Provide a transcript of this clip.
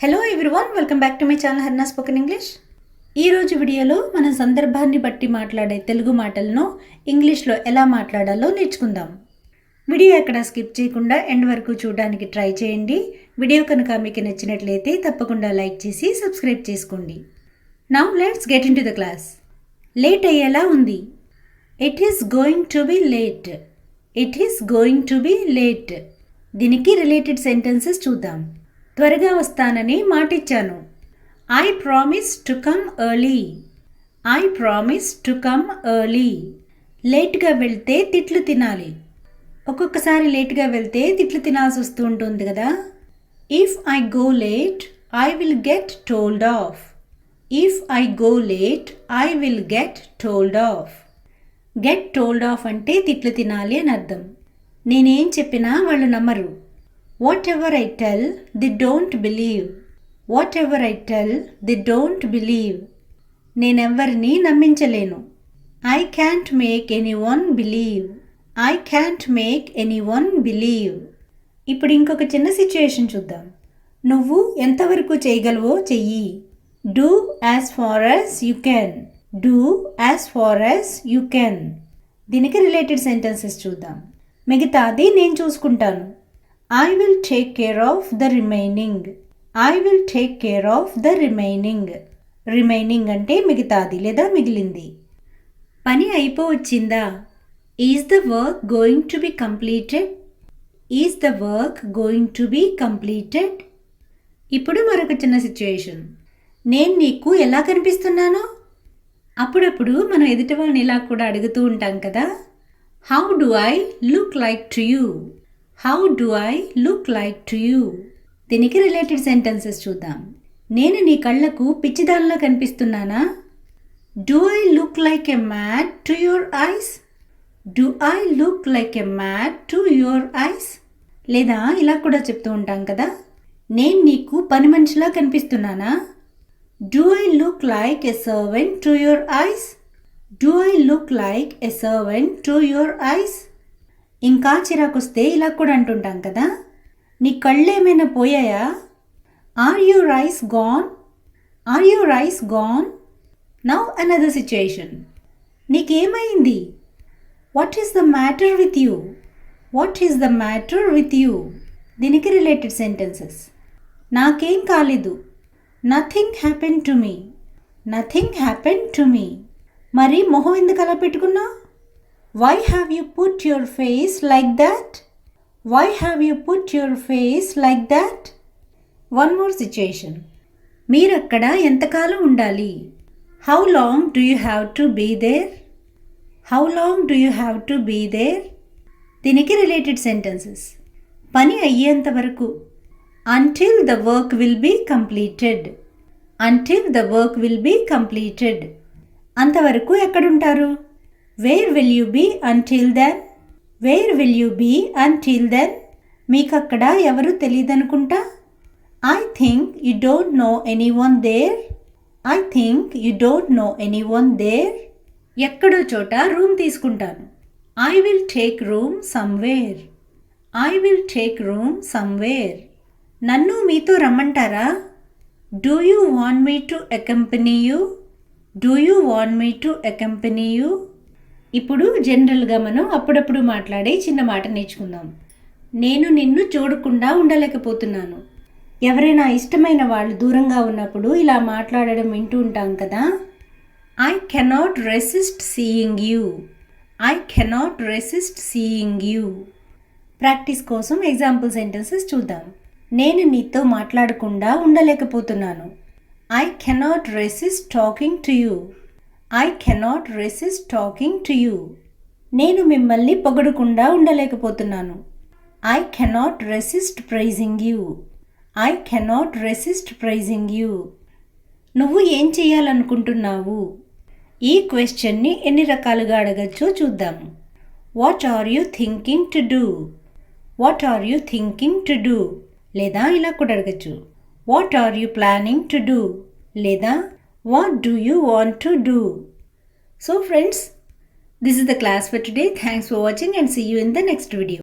Hello everyone, welcome back to my channel Harna spoken English. ఈరోజు వీడియోలో మనం సందర్భాన్ని బట్టి మాట్లాడే తెలుగు మాటలను ఇంగ్లీష్లో ఎలా మాట్లాడాలో నేర్చుకుందాం. వీడియో ఎక్కడ స్కిప్ చేయకుండా ఎండ్ వరకు చూడడానికి ట్రై చేయండి. వీడియో కనుక మీకు నచ్చినట్లయితే తప్పకుండా లైక్ చేసి సబ్స్క్రైబ్ చేసుకోండి. Now let's get into the class. Late అయ్యేలా ఉంది. It is going to be late. It is going to be late. దీనికి రిలేటెడ్ సెంటెన్సెస్ చూద్దాం. త్వరగా వస్తానని మాటిచ్చాను. I promise to come early. I promise to come early. లేట్గా వెళ్తే తిట్లు తినాలి. ఒక్కొక్కసారి లేట్గా వెళ్తే తిట్లు తినాల్సి వస్తూ ఉంటుంది కదా. If I go late I will get told of. If I go late I will get told of. Get told of అంటే తిట్లు తినాలి అని అర్థం. నేనేం చెప్పినా వాళ్ళు నమ్మరు. Whatever I tell, they don't believe. Whatever I tell, they don't believe. నేనెవ్వరిని నమ్మించలేను. I can't make anyone believe. I can't make anyone believe. ఇప్పుడు ఇంకొక చిన్న సిచ్యుయేషన్ చూద్దాం. నువ్వు ఎంతవరకు చేయగలవో చెయ్యి. Do as far as you can. Do as far as you can. దీనికి related sentences చూద్దాం. మిగతాది నేను చూసుకుంటాను. I will take care of the remaining. I will take care of the remaining. Remaining అంటే మిగతాది లేదా మిగిలింది. పని అయిపోవచ్చిందా? Is the work going to be completed? Is the work going to be completed? ఇప్పుడు మరొక చిన్న సిచ్యుయేషన్. నేను నీకు ఎలా కనిపిస్తున్నాను? అప్పుడప్పుడు మనం ఎదుటి వాళ్ళని ఇలా కూడా అడుగుతూ ఉంటాం కదా. How do I look like to you? How do I look like to you? దీనికి రిలేటెడ్ సెంటెన్సెస్ చూద్దాం. నేను నీ కళ్ళకు పిచ్చిదానిలా కనిపిస్తున్నానా? Do I look like a mad to your eyes? Do I look like a mad to your eyes? లేదా ఇలా కూడా చెప్తూ ఉంటాం కదా. నేను నీకు పని మనిషిలా కనిపిస్తున్నానా? Do I look like a servant to your eyes? Do I look like a servant to your eyes? ఇంకా చిరాకొస్తే ఇలా కూడా అంటుంటాం కదా. నీ కళ్ళు ఏమైనా పోయాయా? Are your eyes gone? Are your eyes gone? Now another situation. నీకేమైంది? What is the matter with you? What is the matter with you? దీనికి రిలేటెడ్ సెంటెన్సెస్. నాకేం కాలేదు. Nothing happen to me. Nothing happen to me. మరి మొహం ఎందుకు అలా పెట్టుకున్నావు? Why have you put your face like that? Why have you put your face like that? One more situation. మీరక్కడ ఎంతకాలం ఉండాలి? How long do you have to be there? How long do you have to be there? దీనికి related sentences. పని అయ్యేంత వరకు. Until the work will be completed. Until the work will be completed. అంతవరకు ఎక్కడుంటారు? Where will you be until then? Where will you be until then? మీకక్కడ ఎవరు తెలియదనుకుంటా. I think you don't know anyone there. I think you don't know anyone there. ఎక్కడో చోట room తీసుకుంటాను. I will take room somewhere. I will take room somewhere. నన్ను మీతో రమ్మంటారా? Do you want me to accompany you? Do you want me to accompany you? ఇప్పుడు జనరల్గా మనం అప్పుడప్పుడు మాట్లాడే చిన్న మాట నేర్చుకుందాం. నేను నిన్ను చూడకుండా ఉండలేకపోతున్నాను. ఎవరైనా ఇష్టమైన వాళ్ళు దూరంగా ఉన్నప్పుడు ఇలా మాట్లాడడం వింటూ ఉంటాం కదా. I cannot resist seeing you. I cannot resist seeing you. Practice కోసం ఎగ్జాంపుల్ సెంటెన్సెస్ చూద్దాం. నేను నీతో మాట్లాడకుండా ఉండలేకపోతున్నాను. I cannot resist talking to you. I cannot resist talking to you. నేను మిమ్మల్ని పొగడకుండా ఉండలేకపోతున్నాను. I cannot resist praising you. I cannot resist praising you. నువ్వు ఏం చేయాలనుకుంటున్నావు? ఈ క్వశ్చన్ని ఎన్ని రకాలుగా అడగచ్చో చూద్దాము. What are you thinking to do? What are you thinking to do? లేదా ఇలా కూడా అడగచ్చు. What are you planning to do? లేదా What do you want to do? So friends, this is the class for today. Thanks for watching and see you in the next video.